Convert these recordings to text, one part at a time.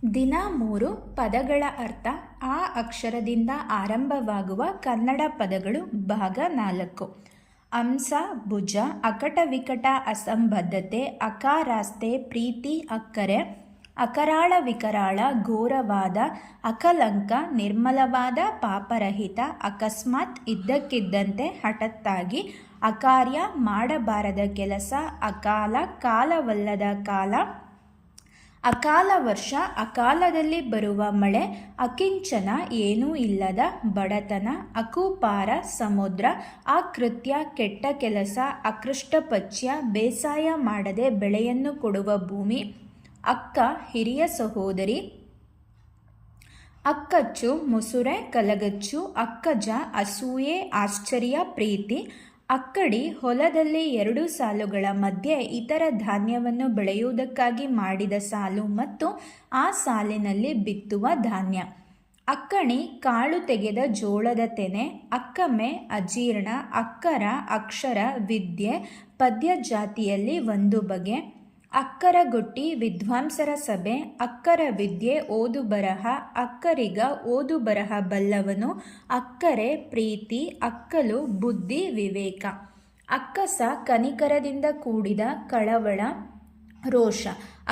ದಿನ 3 ಪದಗಳ ಅರ್ಥ. ಆ ಅಕ್ಷರದಿಂದ ಆರಂಭವಾಗುವ ಕನ್ನಡ ಪದಗಳು. ಭಾಗ 4. ಅಂಸ, ಭುಜ, ಅಕಟ ವಿಕಟ, ಅಸಂಬದ್ಧತೆ, ಅಕಾರಾಸ್ತೆ, ಪ್ರೀತಿ, ಅಕ್ಕರೆ, ಅಕರಾಳ ವಿಕರಾಳ, ಘೋರವಾದ, ಅಕಲಂಕ, ನಿರ್ಮಲವಾದ, ಪಾಪರಹಿತ, ಅಕಸ್ಮಾತ್, ಇದ್ದಕ್ಕಿದ್ದಂತೆ, ಹಠಾತ್ತಾಗಿ, ಅಕಾರ್ಯ, ಮಾಡಬಾರದ ಕೆಲಸ, ಅಕಾಲ, ಕಾಲವಲ್ಲದ ಕಾಲ, ಅಕಾಲ ವರ್ಷ, ಅಕಾಲದಲ್ಲಿ ಬರುವ ಮಳೆ, ಅಕಿಂಚನ, ಏನೂ ಇಲ್ಲದ, ಬಡತನ, ಅಕುಪಾರ, ಸಮುದ್ರ, ಅಕೃತ್ಯ, ಕೆಟ್ಟ ಕೆಲಸ, ಅಕೃಷ್ಟಪಚ್ಯ, ಬೇಸಾಯ ಮಾಡದೆ ಬೆಳೆಯನ್ನು ಕೊಡುವ ಭೂಮಿ, ಅಕ್ಕ, ಹಿರಿಯ ಸಹೋದರಿ, ಅಕ್ಕಚ್ಚು, ಮುಸುರೆ, ಕಲಗಚ್ಚು, ಅಕ್ಕಜ, ಅಸೂಯೆ, ಆಶ್ಚರ್ಯ, ಪ್ರೀತಿ, ಅಕ್ಕಡಿ, ಹೊಲದಲ್ಲಿ 2 ಸಾಲುಗಳ ಮಧ್ಯೆ ಇತರ ಧಾನ್ಯವನ್ನು ಬೆಳೆಯುವುದಕ್ಕಾಗಿ ಮಾಡಿದ ಸಾಲು ಮತ್ತು ಆ ಸಾಲಿನಲ್ಲಿ ಬಿತ್ತುವ ಧಾನ್ಯ. ಅಕ್ಕಣಿ, ಕಾಳು ತೆಗೆದ ಜೋಳದ ತೆನೆ, ಅಕ್ಕಮೆ, ಅಜೀರ್ಣ, ಅಕ್ಕರ, ಅಕ್ಷರ, ವಿದ್ಯೆ, ಪದ್ಯ ಜಾತಿಯಲ್ಲಿ ಒಂದು ಬಗೆ, ಅಕ್ಕರಗೊಟ್ಟಿ, ವಿದ್ವಾಂಸರ ಸಭೆ, ಅಕ್ಕರ ವಿದ್ಯೆ, ಓದು ಬರಹ, ಅಕ್ಕರಿಗ, ಓದು ಬರಹ ಬಲ್ಲವನು, ಅಕ್ಕರೆ, ಪ್ರೀತಿ, ಅಕ್ಕಲು, ಬುದ್ಧಿ, ವಿವೇಕ, ಅಕ್ಕಸ, ಕನಿಕರದಿಂದ ಕೂಡಿದ ಕಳವಳ, ರೋಷ,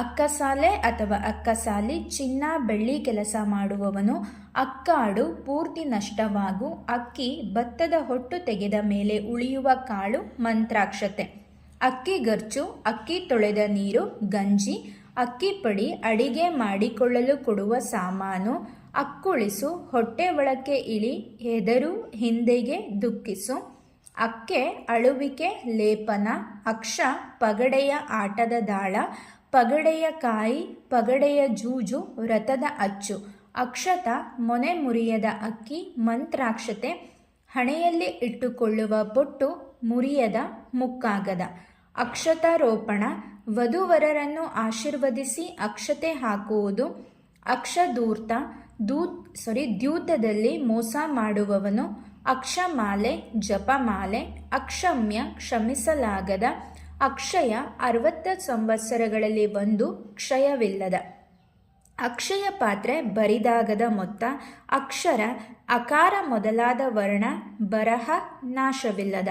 ಅಕ್ಕಸಾಲೆ ಅಥವಾ ಅಕ್ಕಸಾಲಿ, ಚಿನ್ನ ಬೆಳ್ಳಿ ಕೆಲಸ ಮಾಡುವವನು, ಅಕ್ಕಾಡು, ಪೂರ್ತಿ ನಷ್ಟವಾಗು, ಅಕ್ಕಿ, ಭತ್ತದ ಹೊಟ್ಟು ತೆಗೆದ ಮೇಲೆ ಉಳಿಯುವ ಕಾಳು, ಮಂತ್ರಾಕ್ಷತೆ, ಅಕ್ಕಿಗರ್ಚು, ಅಕ್ಕಿ ತೊಳೆದ ನೀರು, ಗಂಜಿ, ಅಕ್ಕಿ ಪಡಿ, ಅಡಿಗೆ ಮಾಡಿಕೊಳ್ಳಲು ಕೊಡುವ ಸಾಮಾನು, ಅಕ್ಕುಳಿಸು, ಹೊಟ್ಟೆ ಒಳಕ್ಕೆ ಇಳಿ, ಹೆದರು, ಹಿಂದೆಗೆ ದುಃಖಿಸು, ಅಕ್ಕೆ, ಅಳುವಿಕೆ, ಲೇಪನ, ಅಕ್ಷ, ಪಗಡೆಯ ಆಟದ ದಾಳ, ಪಗಡೆಯ ಕಾಯಿ, ಪಗಡೆಯ ಜೂಜು, ರಥದ ಅಚ್ಚು, ಅಕ್ಷತ, ಮೊನೆ ಮುರಿಯದ ಅಕ್ಕಿ, ಮಂತ್ರಾಕ್ಷತೆ, ಹಣೆಯಲ್ಲಿ ಇಟ್ಟುಕೊಳ್ಳುವ ಬೊಟ್ಟು, ಮುರಿಯದ, ಮುಕ್ಕಾಗದ, ಅಕ್ಷತಾರೋಪಣ, ವಧುವರರನ್ನು ಆಶೀರ್ವದಿಸಿ ಅಕ್ಷತೆ ಹಾಕುವುದು, ಅಕ್ಷಧೂರ್ತ, ದ್ಯೂತದಲ್ಲಿ ಮೋಸ ಮಾಡುವವನು, ಅಕ್ಷಮಾಲೆ, ಜಪಮಾಲೆ, ಅಕ್ಷಮ್ಯ, ಕ್ಷಮಿಸಲಾಗದ, ಅಕ್ಷಯ, 60 ಸಂವತ್ಸರಗಳಲ್ಲಿ ಒಂದು, ಕ್ಷಯವಿಲ್ಲದ, ಅಕ್ಷಯ ಪಾತ್ರೆ, ಬರಿದಾಗದ ಮೊತ್ತ, ಅಕ್ಷರ, ಅಕಾರ ಮೊದಲಾದ ವರ್ಣ, ಬರಹ, ನಾಶವಿಲ್ಲದ.